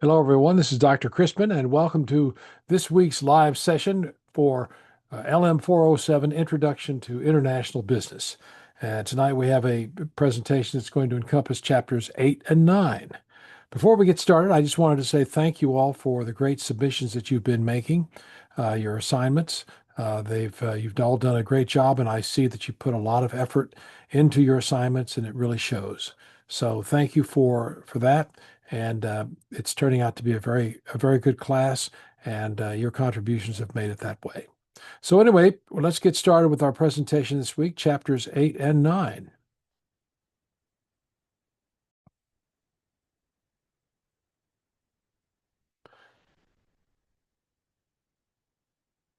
Hello, everyone. This is Dr. Crispin, and welcome to this week's live session for LM407 Introduction to International Business. And tonight we have a presentation that's going to encompass chapters 8 and 9. Before we get started, I just wanted to say thank you all for the great submissions that you've been making, your assignments. You've all done a great job, and I see that you put a lot of effort into your assignments, and it really shows. So thank you for that. And it's turning out to be a very good class, and your contributions have made it that way. So anyway, well, let's get started with our presentation this week, chapters 8 and 9.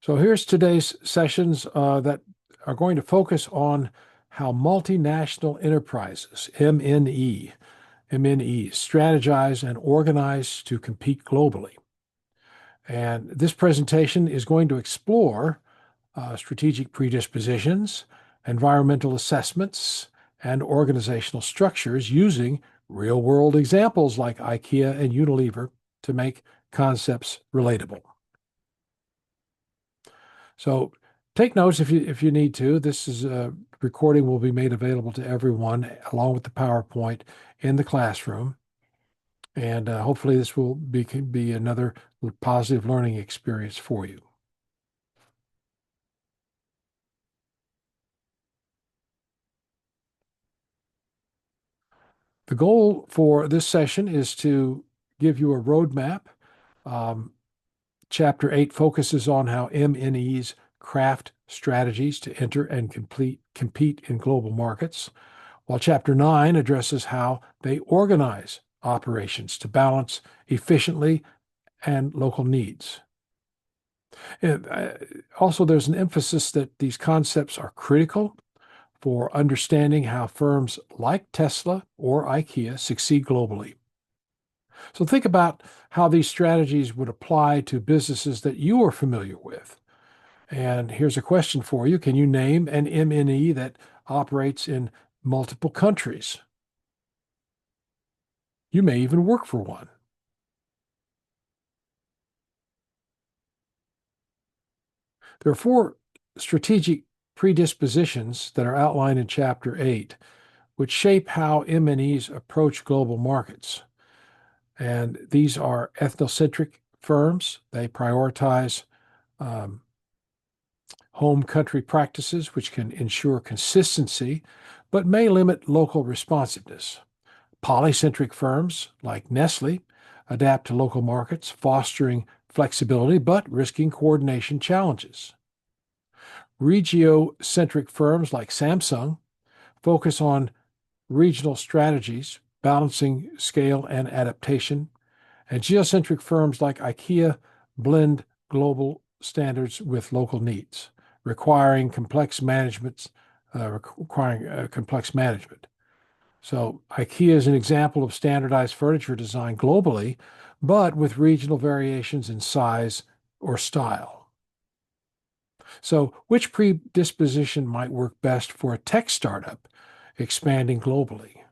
So here's today's sessions that are going to focus on how multinational enterprises, MNEs, strategize and organize to compete globally. And this presentation is going to explore strategic predispositions, environmental assessments, and organizational structures using real-world examples like IKEA and Unilever to make concepts relatable. So take notes if you need to. This is a recording will be made available to everyone along with the PowerPoint in the classroom. And hopefully this will be another positive learning experience for you. The goal for this session is to give you a roadmap. Chapter 8 focuses on how MNEs craft strategies to enter and compete in global markets, while Chapter 9 addresses how they organize operations to balance efficiently and local needs. And, also, there's an emphasis that these concepts are critical for understanding how firms like Tesla or IKEA succeed globally. So think about how these strategies would apply to businesses that you are familiar with. And here's a question for you. Can you name an MNE that operates in multiple countries? You may even work for one. There are 4 strategic predispositions that are outlined in Chapter 8, which shape how MNEs approach global markets. And these are ethnocentric firms. They prioritize home country practices, which can ensure consistency, but may limit local responsiveness. Polycentric firms like Nestle adapt to local markets, fostering flexibility, but risking coordination challenges. Regiocentric firms like Samsung focus on regional strategies, balancing scale and adaptation. And geocentric firms like IKEA blend global standards with local needs, requiring complex management. So IKEA is an example of standardized furniture design globally, but with regional variations in size or style. So which predisposition might work best for a tech startup expanding globally?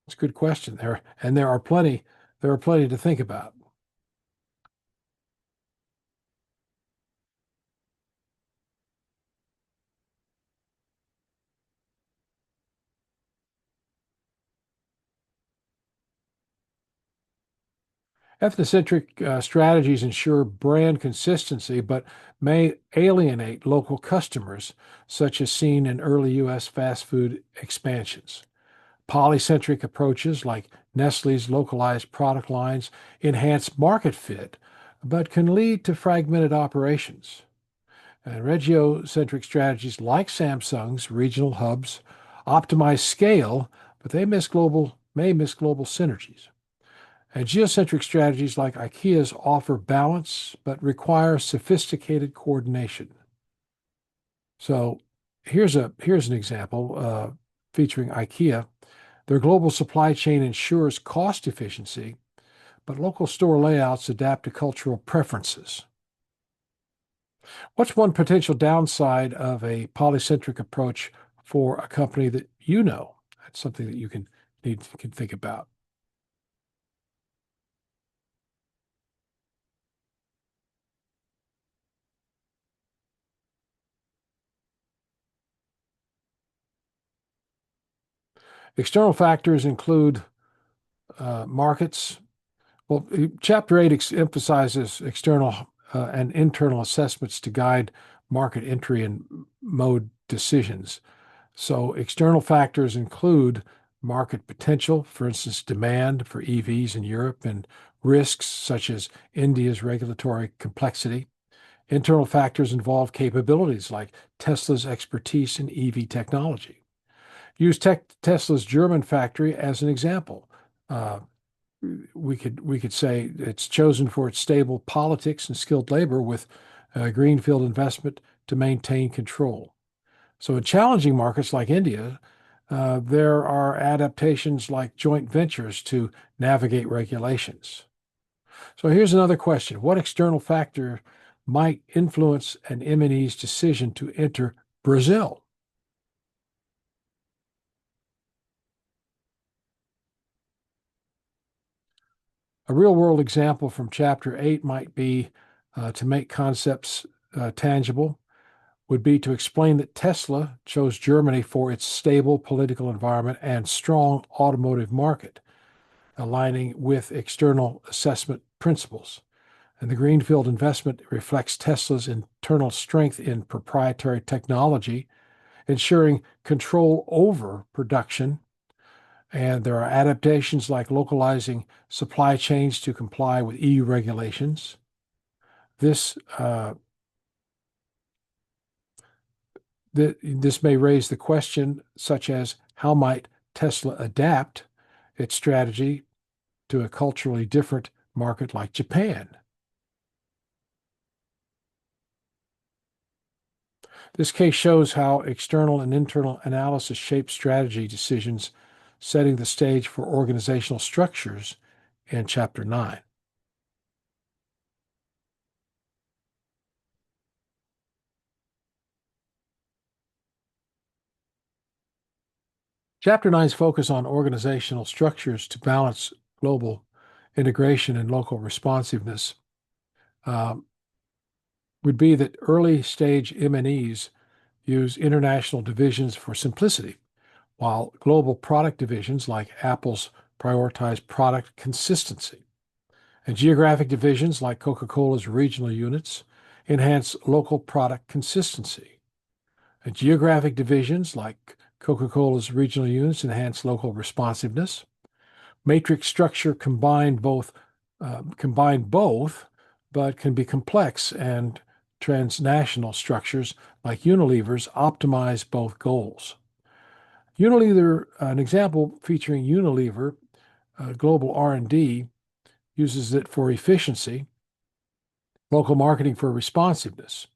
It's a good question there, and there are plenty to think about. Ethnocentric strategies ensure brand consistency, but may alienate local customers, such as seen in early U.S. fast food expansions. Polycentric approaches like Nestle's localized product lines enhance market fit, but can lead to fragmented operations. And regiocentric strategies like Samsung's regional hubs optimize scale, but they may miss global synergies. And geocentric strategies like IKEA's offer balance, but require sophisticated coordination. So here's an example featuring IKEA. Their global supply chain ensures cost efficiency, but local store layouts adapt to cultural preferences. What's one potential downside of a polycentric approach for a company that you know? That's something that you can think about. External factors include markets. Well, Chapter 8 emphasizes external and internal assessments to guide market entry and mode decisions. So external factors include market potential, for instance, demand for EVs in Europe, and risks such as India's regulatory complexity. Internal factors involve capabilities like Tesla's expertise in EV technology. Use Tesla's German factory as an example. Uh, we could say it's chosen for its stable politics and skilled labor with greenfield investment to maintain control. So in challenging markets like India, there are adaptations like joint ventures to navigate regulations. So here's another question. What external factor might influence an M&E's decision to enter Brazil? A real-world example from Chapter 8 might be to make concepts tangible, would be to explain that Tesla chose Germany for its stable political environment and strong automotive market, aligning with external assessment principles. And the greenfield investment reflects Tesla's internal strength in proprietary technology, ensuring control over production. And there are adaptations like localizing supply chains to comply with EU regulations. This this may raise the question, such as how might Tesla adapt its strategy to a culturally different market like Japan? This case shows how external and internal analysis shape strategy decisions, setting the stage for organizational structures in Chapter 9. Chapter 9's focus on organizational structures to balance global integration and local responsiveness would be that early stage M&Es use international divisions for simplicity, while global product divisions like Apple's prioritize product consistency. And geographic divisions like Coca-Cola's regional units enhance local product consistency. And geographic divisions like Coca-Cola's regional units enhance local responsiveness. Matrix structure combine both, but can be complex, and transnational structures like Unilever's optimize both goals. Unilever, an example featuring Unilever, global R&D uses it for efficiency, local marketing for responsiveness.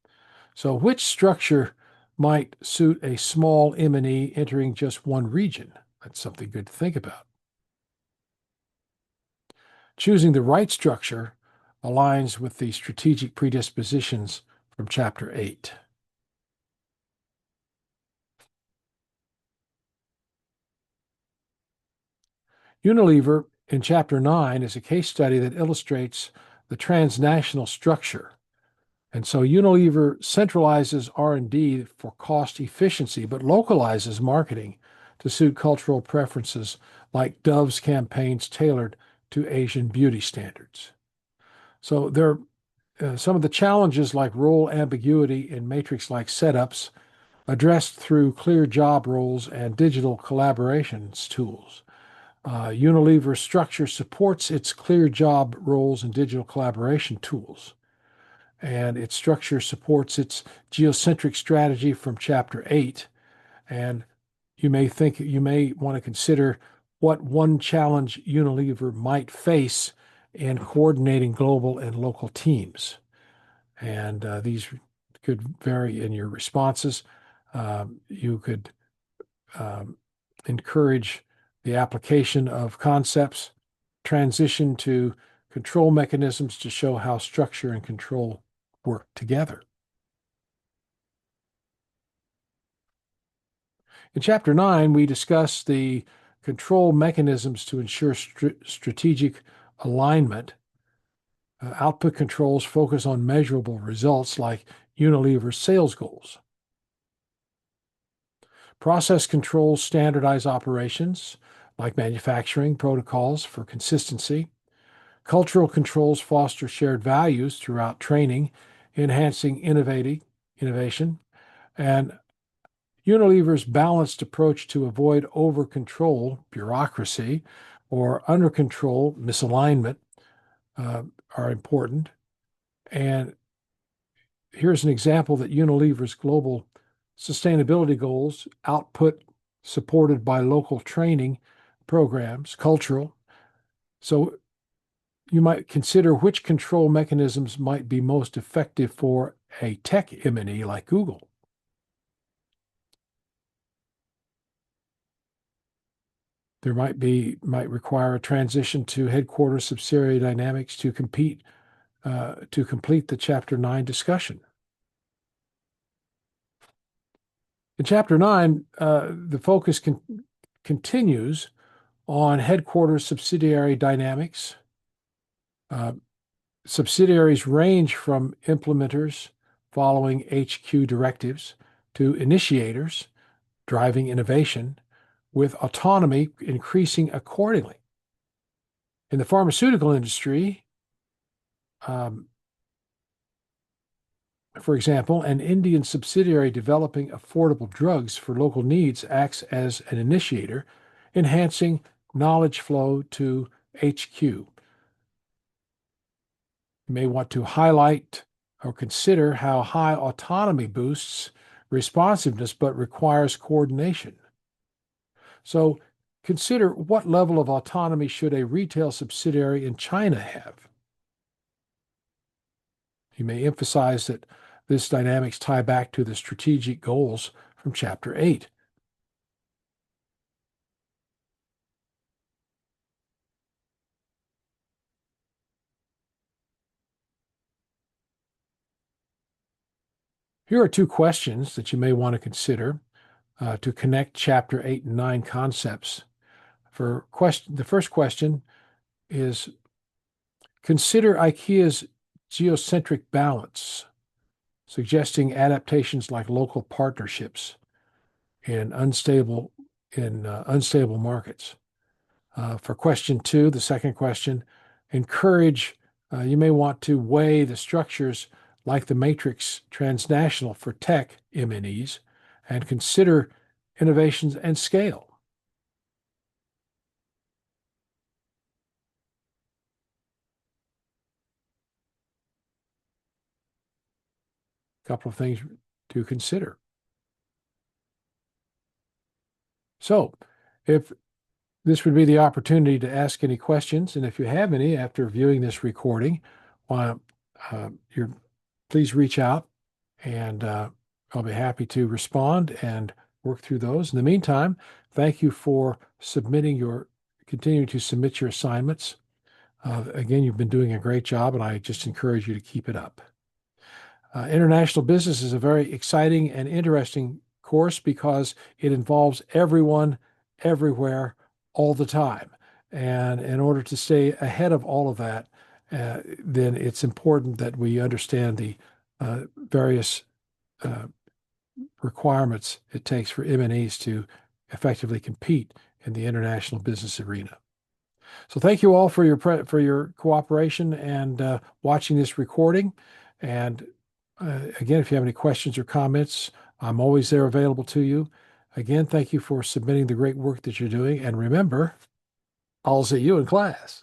So which structure might suit a small M&E entering just one region? That's something good to think about. Choosing the right structure aligns with the strategic predispositions from Chapter 8. Unilever in Chapter 9 is a case study that illustrates the transnational structure. And so Unilever centralizes R&D for cost efficiency, but localizes marketing to suit cultural preferences, like Dove's campaigns tailored to Asian beauty standards. So there are some of the challenges like role ambiguity in matrix-like setups addressed through clear job roles and digital collaborations tools. Unilever structure supports its clear job roles and digital collaboration tools. And its structure supports its geocentric strategy from Chapter 8. And you may want to consider what one challenge Unilever might face in coordinating global and local teams. And these could vary in your responses. You could encourage the application of concepts, transition to control mechanisms to show how structure and control work together. In Chapter 9, we discuss the control mechanisms to ensure strategic alignment. Output controls focus on measurable results like Unilever's sales goals. Process controls standardize operations, like manufacturing protocols for consistency. Cultural controls foster shared values throughout training, enhancing innovation. And Unilever's balanced approach to avoid over control, bureaucracy, or under control, misalignment, are important. And here's an example that Unilever's global sustainability goals, output supported by local training programs, cultural. So you might consider which control mechanisms might be most effective for a tech M&E like Google. There might require a transition to headquarters subsidiary dynamics to complete the Chapter 9 discussion. In Chapter 9, the focus continues on headquarters subsidiary dynamics. Subsidiaries range from implementers following HQ directives to initiators driving innovation, with autonomy increasing accordingly. In the pharmaceutical industry, for example, an Indian subsidiary developing affordable drugs for local needs acts as an initiator, enhancing knowledge flow to HQ. You may want to highlight or consider how high autonomy boosts responsiveness but requires coordination. So consider what level of autonomy should a retail subsidiary in China have. You may emphasize that this dynamics tie back to the strategic goals from Chapter 8. Here are two questions that you may want to consider to connect Chapter 8 and 9 concepts. The first question is, consider IKEA's geocentric balance, suggesting adaptations like local partnerships in unstable markets. For question 2, the second question, you may want to weigh the structures like the matrix transnational for tech M&Es and consider innovations and scale. A couple of things to consider. So, if this would be the opportunity to ask any questions, and if you have any after viewing this recording, please reach out, and I'll be happy to respond and work through those. In the meantime, thank you for continuing to submit your assignments. Again, you've been doing a great job, and I just encourage you to keep it up. International business is a very exciting and interesting course because it involves everyone, everywhere, all the time. And in order to stay ahead of all of that, then it's important that we understand the various requirements it takes for M&Es to effectively compete in the international business arena. So thank you all for your cooperation and watching this recording. And again, if you have any questions or comments, I'm always there available to you. Again, thank you for submitting the great work that you're doing. And remember, I'll see you in class.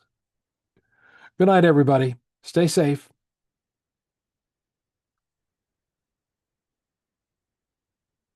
Good night, everybody. Stay safe.